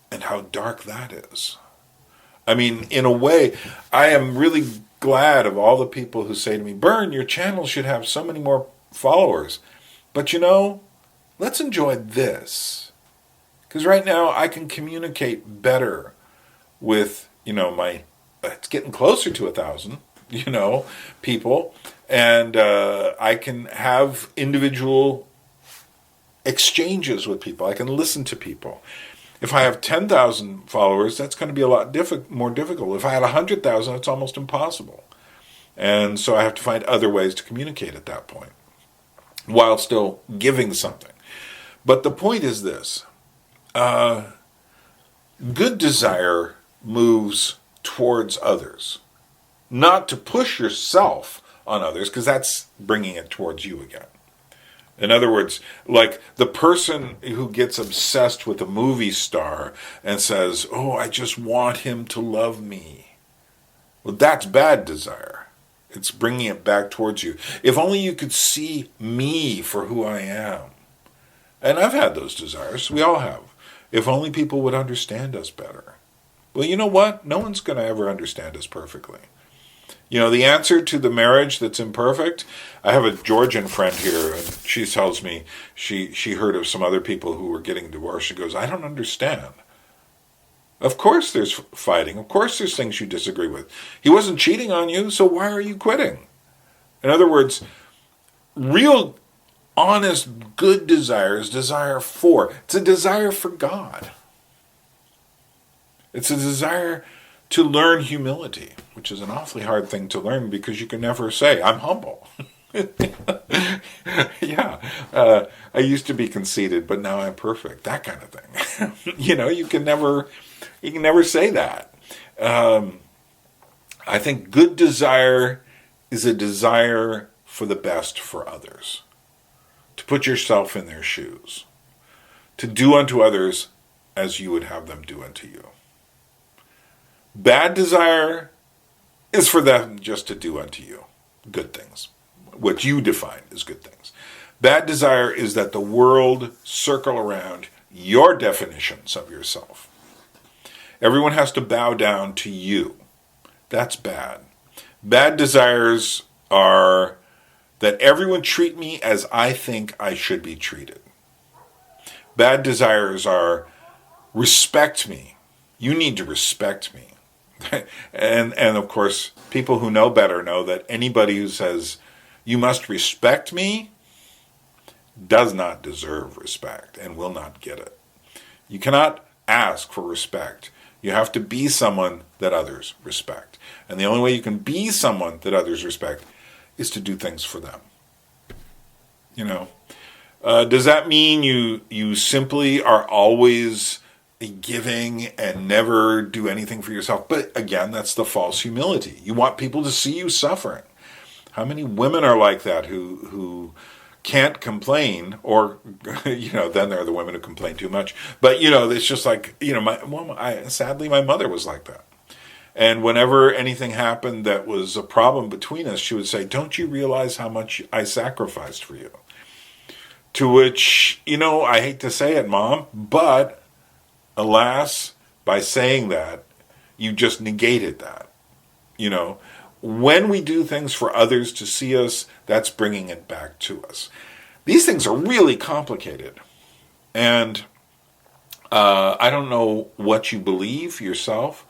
Speaker 4: and how dark that is. I mean, in a way, I am really glad of all the people who say to me, Burn, your channel should have so many more followers. But you know, let's enjoy this. Because right now I can communicate better with, it's getting closer to 1,000, people. And I can have individual exchanges with people. I can listen to people. If I have 10,000 followers, that's going to be a lot more difficult. If I had 100,000, it's almost impossible. And so I have to find other ways to communicate at that point, while still giving something. But the point is this. Good desire moves towards others. Not to push yourself on others, because that's bringing it towards you again. In other words, like the person who gets obsessed with a movie star and says, oh, I just want him to love me. Well, that's bad desire. It's bringing it back towards you. If only you could see me for who I am. And I've had those desires. We all have. If only people would understand us better. Well, you know what? No one's going to ever understand us perfectly. The answer to the marriage that's imperfect, I have a Georgian friend here, and she tells me she heard of some other people who were getting divorced. She goes, I don't understand. Of course there's fighting. Of course there's things you disagree with. He wasn't cheating on you, so why are you quitting? In other words, real, honest, good desire is desire for. It's a desire for God. It's a desire to learn humility, which is an awfully hard thing to learn because you can never say, I'm humble. Yeah, I used to be conceited, but now I'm perfect. That kind of thing. You can never say that. I think good desire is a desire for the best for others. To put yourself in their shoes. To do unto others as you would have them do unto you. Bad desire is for them just to do unto you good things. What you define as good things. Bad desire is that the world circle around your definitions of yourself. Everyone has to bow down to you. That's bad. Bad desires are that everyone treat me as I think I should be treated. Bad desires are respect me. You need to respect me. and of course, people who know better know that anybody who says, you must respect me, does not deserve respect and will not get it. You cannot ask for respect. You have to be someone that others respect. And the only way you can be someone that others respect is to do things for them. Does that mean you simply are always giving and never do anything for yourself? But again, that's the false humility. You want people to see you suffering. How many women are like that who can't complain, or then there are the women who complain too much. But it's just like sadly my mother was like that. And whenever anything happened that was a problem between us, she would say, "Don't you realize how much I sacrificed for you?" To which, I hate to say it, Mom, but alas, by saying that, you just negated that. When we do things for others to see us, that's bringing it back to us. These things are really complicated. And I don't know what you believe yourself,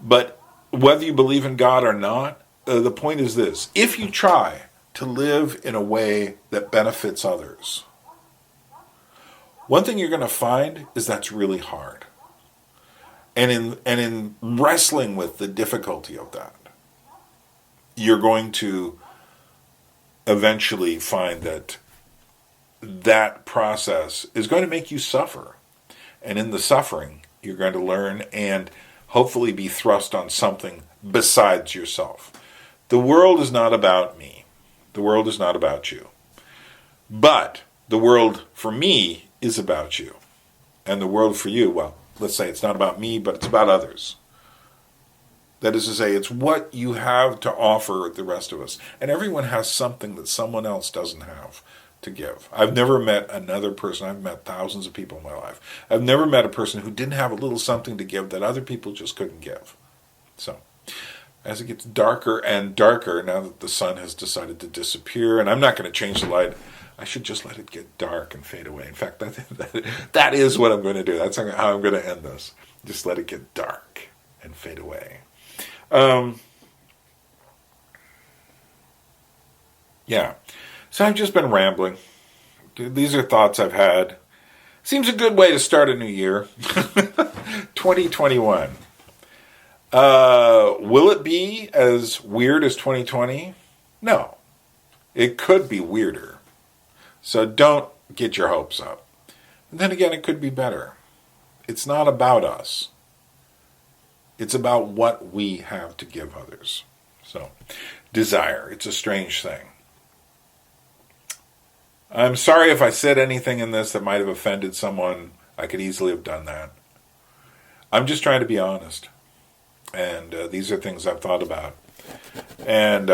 Speaker 4: but whether you believe in God or not, the point is this. If you try to live in a way that benefits others, one thing you're going to find is that's really hard. And in wrestling with the difficulty of that, you're going to eventually find that process is going to make you suffer. And in the suffering, you're going to learn and hopefully be thrust on something besides yourself. The world is not about me. The world is not about you. But the world for me is about you. And the world for you, well, let's say it's not about me, but it's about others. That is to say, it's what you have to offer the rest of us. And everyone has something that someone else doesn't have to give. I've never met another person, I've met thousands of people in my life. I've never met a person who didn't have a little something to give that other people just couldn't give. So, as it gets darker and darker, now that the sun has decided to disappear, and I'm not going to change the light, I should just let it get dark and fade away. In fact, that is what I'm going to do. That's how I'm going to end this. Just let it get dark and fade away. Yeah. So I've just been rambling. These are thoughts I've had. Seems a good way to start a new year. 2021. Will it be as weird as 2020? No. It could be weirder. So don't get your hopes up. And then again, it could be better. It's not about us. It's about what we have to give others. So, desire. It's a strange thing. I'm sorry if I said anything in this that might have offended someone. I could easily have done that. I'm just trying to be honest. And these are things I've thought about. And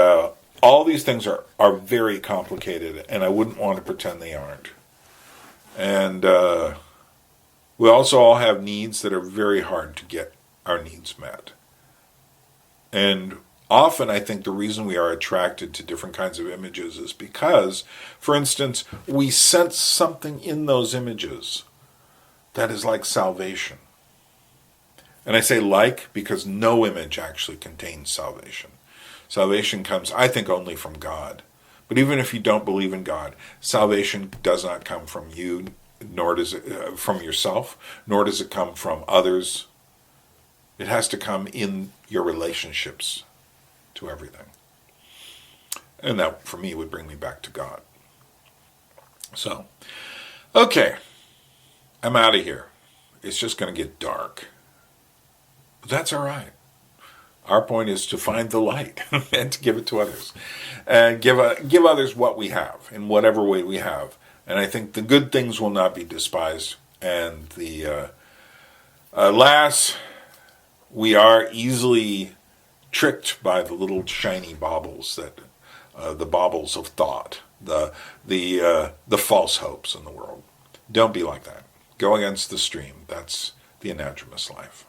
Speaker 4: all these things are very complicated, and I wouldn't want to pretend they aren't. And we also all have needs that are very hard to get our needs met. And often I think the reason we are attracted to different kinds of images is because, for instance, we sense something in those images that is like salvation. And I say like because no image actually contains salvation. Salvation comes, I think, only from God. But even if you don't believe in God, salvation does not come from you, nor does it from yourself, nor does it come from others. It has to come in your relationships to everything. And that, for me, would bring me back to God. So, okay, I'm out of here. It's just going to get dark. But that's all right. Our point is to find the light and to give it to others. And give others what we have, in whatever way we have. And I think the good things will not be despised. And the alas, we are easily tricked by the little shiny baubles that the baubles of thought, the false hopes in the world. Don't be like that. Go against the stream. That's the Anadromous life.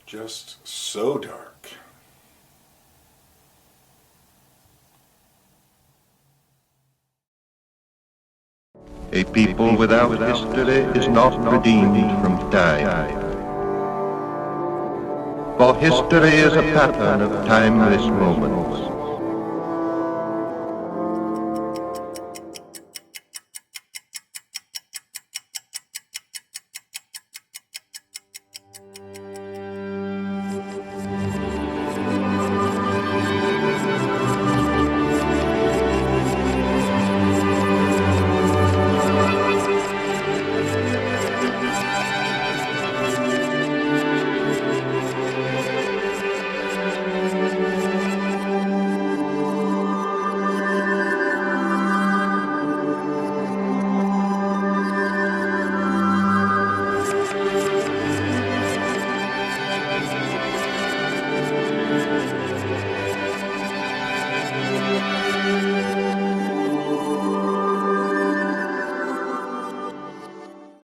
Speaker 4: Just so dark.
Speaker 5: A people without history is not redeemed from time. For history is a pattern of timeless moments.